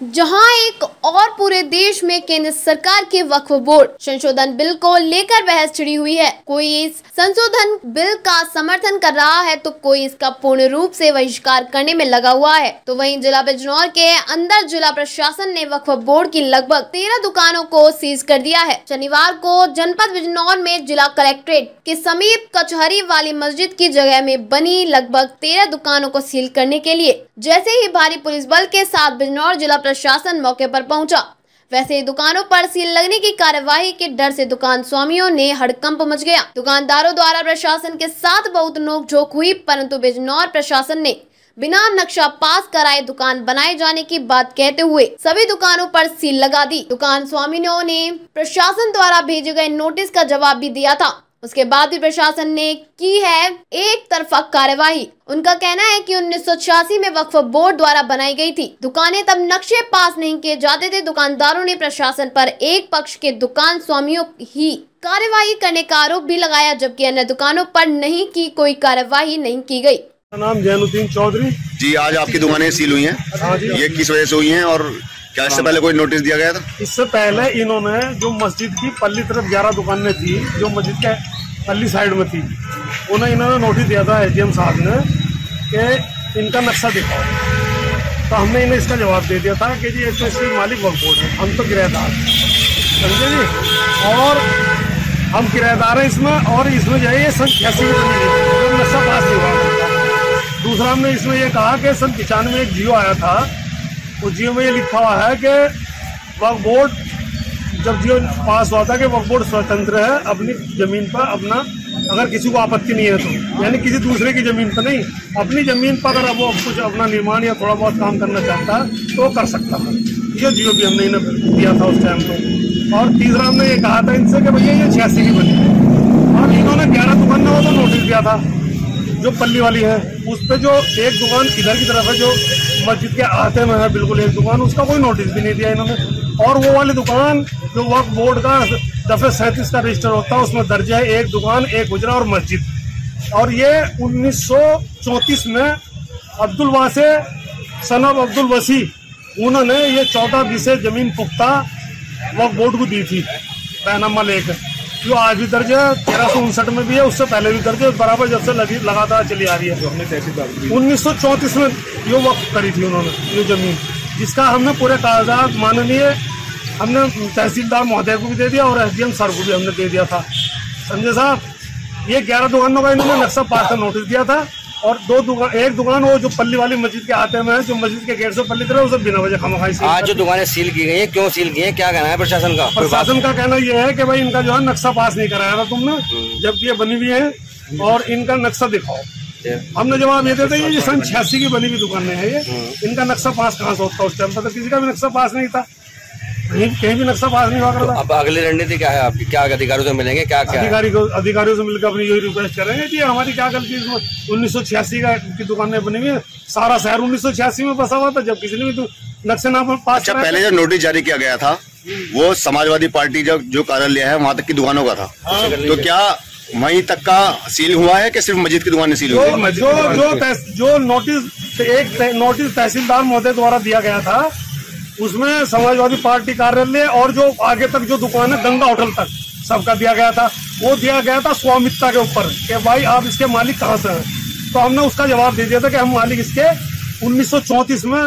जहां एक और पूरे देश में केंद्र सरकार के वक्फ बोर्ड संशोधन बिल को लेकर बहस छिड़ी हुई है। कोई इस संशोधन बिल का समर्थन कर रहा है तो कोई इसका पूर्ण रूप से बहिष्कार करने में लगा हुआ है। तो वहीं जिला बिजनौर के अंदर जिला प्रशासन ने वक्फ बोर्ड की लगभग 13 दुकानों को सीज कर दिया है। शनिवार को जनपद बिजनौर में जिला कलेक्ट्रेट के समीप कचहरी वाली मस्जिद की जगह में बनी लगभग 13 दुकानों को सील करने के लिए जैसे ही भारी पुलिस बल के साथ बिजनौर जिला प्रशासन मौके पर पहुंचा, वैसे ही दुकानों पर सील लगने की कार्यवाही के डर से दुकान स्वामियों ने हड़कंप मच गया। दुकानदारों द्वारा प्रशासन के साथ बहुत नोकझोंक हुई, परंतु बिजनौर प्रशासन ने बिना नक्शा पास कराए दुकान बनाए जाने की बात कहते हुए सभी दुकानों पर सील लगा दी। दुकान स्वामियों ने प्रशासन द्वारा भेजे गए नोटिस का जवाब भी दिया था। उसके बाद भी प्रशासन ने की है एक तरफा कार्यवाही। उनका कहना है कि 1986 में वक्फ बोर्ड द्वारा बनाई गई थी दुकानें, तब नक्शे पास नहीं किए जाते थे। दुकानदारों ने प्रशासन पर एक पक्ष के दुकान स्वामियों ही कार्यवाही करने का आरोप भी लगाया, जबकि अन्य दुकानों पर नहीं की कोई कार्यवाही नहीं की गई। नाम जैनुद्दीन चौधरी जी। आज आपकी दुकानें सील हुई हैं, ये किस वजह से हुई हैं और क्या इससे पहले कोई नोटिस दिया गया था? इससे पहले इन्होंने जो मस्जिद की पल्ली तरफ 11 दुकानें थी, जो मस्जिद के पल्ली साइड में थी, उन्हें इन्होंने नोटिस दिया था एसडीएम साहब ने कि इनका नक्शा दिखाओ। तो हमने इन्हें इसका जवाब दे दिया था कि जी तो इसके मालिक वक्फ बोर्ड है, हम तो किराएदार, समझे जी। और हम किराएदार हैं इसमें, और इसमें जो है ये सन 86 में बनी है, नक्शा पास नहीं हुआ। दूसरा हमने इसमें ये कहा कि सन 95 में एक जियो आया था, उस जियो में ये लिखा हुआ है कि वक्फ बोर्ड, जब जियो पास हुआ था कि वक्फ बोर्ड स्वतंत्र है अपनी जमीन पर अपना, अगर किसी को आपत्ति नहीं है तो, यानी किसी दूसरे की जमीन पर नहीं, अपनी जमीन पर अगर वो कुछ अपना निर्माण या थोड़ा बहुत काम करना चाहता है तो कर सकता था। ये जियो भी हमने इन्हें दिया था उस टाइम को। और तीसरा हमने ये कहा था इनसे कि भैया ये 86 की बनी है, और इन्होंने 11 दुकान को तो नोटिस दिया था जो पल्ली वाली है। उस पर जो एक दुकान इधर की तरफ है जो मस्जिद के आते में है, बिल्कुल एक दुकान, उसका कोई नोटिस भी नहीं दिया इन्होंने। और वो वाली दुकान जो वक्फ बोर्ड का दफे 37 का रजिस्टर होता है, उसमें दर्ज है एक दुकान, एक गुजरा और मस्जिद। और ये 1934 में अब्दुल वासे सन ऑफ अब्दुल वसी, उन्होंने ये 14 बीसे जमीन पुख्ता वक्फ बोर्ड को दी थी, बैनामा लेकर, जो आज भी दर्ज है। 1359 में भी है, उससे पहले भी दर्ज है, बराबर जब से लगातार चली आ रही है। 1934 में ये वक्फ करी थी उन्होंने ये जमीन, जिसका हमने पूरे कागजात माननीय हमने तहसीलदार महोदय को भी दे दिया और एसडीएम सर को भी हमने दे दिया था। संजय साहब, ये 11 दुकानों का इन्होंने नक्शा पास का नोटिस दिया था, और एक दुकान वो जो पल्ली वाली मस्जिद के आते में है, जो मस्जिद के गेट से पल्ली तरह, उसे बिना वजह खामखाई से। आज जो दुकानें सील की गई है, क्यों सील की है, क्या कहना है प्रशासन का? प्रशासन का कहना यह है कि भाई इनका जो है नक्शा पास नहीं कराया था तुमने, जबकि ये बनी हुई है, और इनका नक्शा दिखाओ। हमने जवाब ये देते ये सन 86 की बनी हुई दुकानें हैं, ये इनका नक्शा पास कहाँ से होता? उस टाइम पर तो किसी का भी नक्शा पास नहीं था, कहीं भी नक्शा पास नहीं हुआ करता। अब अगली रणनीति क्या है आपकी? क्या अधिकारियों से मिलेंगे? क्या अधिकारियों से मिलकर अपनी यही रिक्वेस्ट करेंगे कि हमारी क्या गलती है? 1986 की दुकानें बनी हुई है, सारा शहर 1986 में बसा हुआ था, जब किसी ने भी नक्शा ना पास। अच्छा, पहले जब नोटिस जारी किया गया था वो समाजवादी पार्टी जो कार्यालय है वहाँ तक की दुकानों का था, तो क्या वहीं तक का सील हुआ है कि सिर्फ मस्जिद की दुकानें सील हुई? जो नोटिस तहसीलदार महोदय द्वारा दिया गया था, उसमें समाजवादी पार्टी कार्यालय और जो आगे तक जो दुकान है गंगा होटल तक सबका दिया गया था। वो दिया गया था स्वामित्व के ऊपर कि भाई आप इसके मालिक कहाँ से हैं। तो हमने उसका जवाब दे दिया था कि हम मालिक इसके 1934 में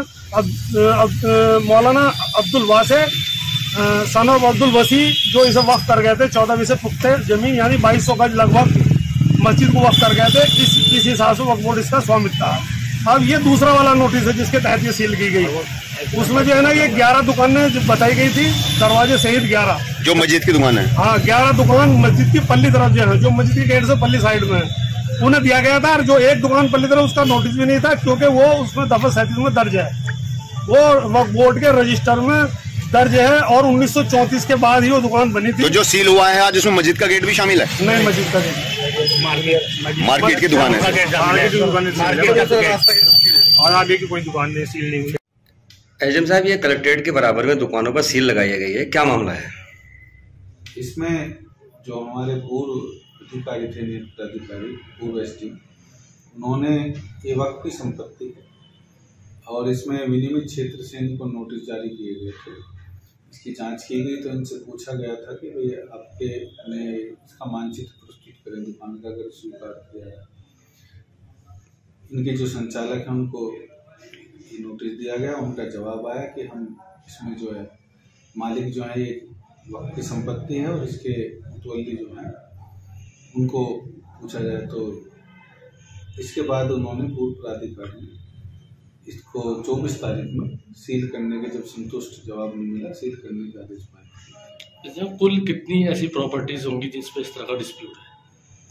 मौलाना अब्दुल वासे सन ऑफ अब्दुल वसी जो इसे वक्फ कर गए थे, 14 बीसे पुख्ते जमीन यानी 2200 गज लगभग मस्जिद को वक्फ कर गए थे। इस हिसाब से वक्फ बोर्ड इसका स्वामित्व है। अब ये दूसरा वाला नोटिस है जिसके तहत ये सील की गई, उसमें जो है ना ये 11 दुकानें बताई गई थी, दरवाजे सहित 11 जो मस्जिद की दुकान है। हाँ, 11 दुकान मस्जिद की पल्ली तरफ जो है, जो मस्जिद के गेट से पल्ली साइड में है, उन्हें दिया गया था। और जो एक दुकान पल्ली तरफ, उसका नोटिस भी नहीं था, क्योंकि वो उसमें दफा 37 में दर्ज है, वो वक्फ बोर्ड के रजिस्टर में दर्ज है, और 1934 के बाद ही वो दुकान बनी थी। तो जो सील हुआ है आज, उसमें मस्जिद का गेट भी शामिल है? नहीं, मस्जिद का गेट, मार्केट की दुकान है, और आगे की कोई दुकान नहीं, सील नहीं हुई। एसडीएम साहब, ये कलेक्ट्रेट के बराबर में दुकानों पर सील लगाई गई है, क्या मामला है? इसमें जो हमारे पूर्व अधिकारी थे, नियुक्त अधिकारी पूर्व एसडीएम, उन्होंने ये वक्त की संपत्ति और इसमें विनियमित क्षेत्र से इनको नोटिस जारी किए गए थे। इसकी जांच की गई तो इनसे पूछा गया था कि भाई आपके ने इसका मानचित्र प्रस्तुत करें दुकान का, अगर स्वीकार किया है। इनके जो संचालक हैं उनको ये नोटिस दिया गया। उनका जवाब आया कि हम इसमें जो है मालिक जो है ये वक्त की संपत्ति है और इसके मुतवल्ली जो है उनको पूछा जाए। तो इसके बाद उन्होंने पूर्व प्राधिकारी इसको 24 तारीख में सील करने के, जब संतुष्ट जवाब नहीं मिला, सील करने का आदेश पाया। इसमें कुल कितनी ऐसी प्रॉपर्टीज होंगी जिस पे इस तरह का डिस्प्यूट है?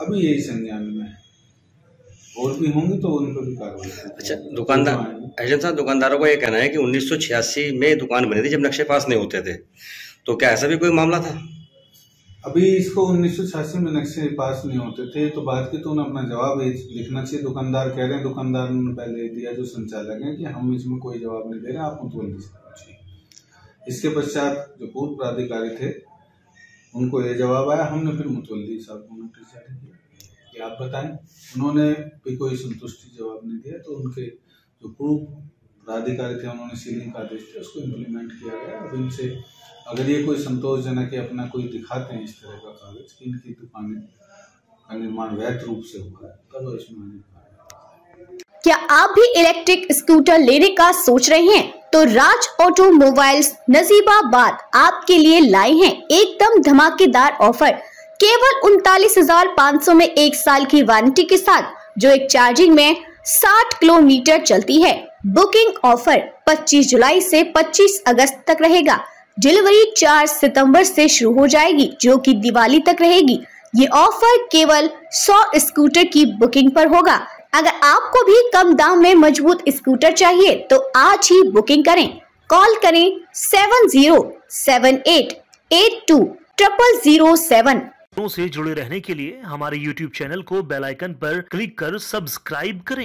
अभी यही संज्ञान में है, और भी होंगी तो उन पर भी कार्रवाई। अच्छा, दुकानदार एजेंट साहब, दुकानदारों का ये कहना है कि 1986 में दुकान बनी थी जब नक्शे पास नहीं होते थे, तो क्या ऐसा भी कोई मामला था? अभी इसको 1986 में नक्शे पास नहीं होते थे तो बात की तो उन्हें अपना जवाब लिखना चाहिए। दुकानदार कह रहे हैं, दुकानदार ने पहले दिया जो संचालक है कि हम इसमें कोई जवाब नहीं दे रहे, आप मुतवल्ली से पूछिए। इसके पश्चात जो पूर्व प्राधिकारी थे उनको ये जवाब आया, हमने फिर मुतवल्ली साहब को नोटिस जारी किया कि आप बताएं। उन्होंने भी कोई संतुष्टि जवाब नहीं दिया तो उनके जो पूर्व प्राधिकारी थे उन्होंने सीलिंग का आदेश दिया, उसको इम्प्लीमेंट किया गया। अब इनसे अगर ये कोई संतोषजनक है अपना कोई दिखाते हैं इस तरह का कागज कि इनकी दुकानें का निर्माण वैध रूप से हुआ है, तब इसमें। क्या आप भी इलेक्ट्रिक स्कूटर लेने का सोच रहे हैं? तो राज ऑटोमोबाइल्स नजीबाबाद आपके लिए लाए हैं एकदम धमाकेदार ऑफर। केवल 39,500 में 1 साल की वारंटी के साथ, जो एक चार्जिंग में 60 किलोमीटर चलती है। बुकिंग ऑफर 25 जुलाई से 25 अगस्त तक रहेगा। डिलीवरी 4 सितंबर से शुरू हो जाएगी, जो कि दिवाली तक रहेगी। ये ऑफर केवल 100 स्कूटर की बुकिंग पर होगा। अगर आपको भी कम दाम में मजबूत स्कूटर चाहिए तो आज ही बुकिंग करें। कॉल करें 7078282007। से जुड़े रहने के लिए हमारे YouTube चैनल को बेल आइकन पर क्लिक कर सब्सक्राइब करें।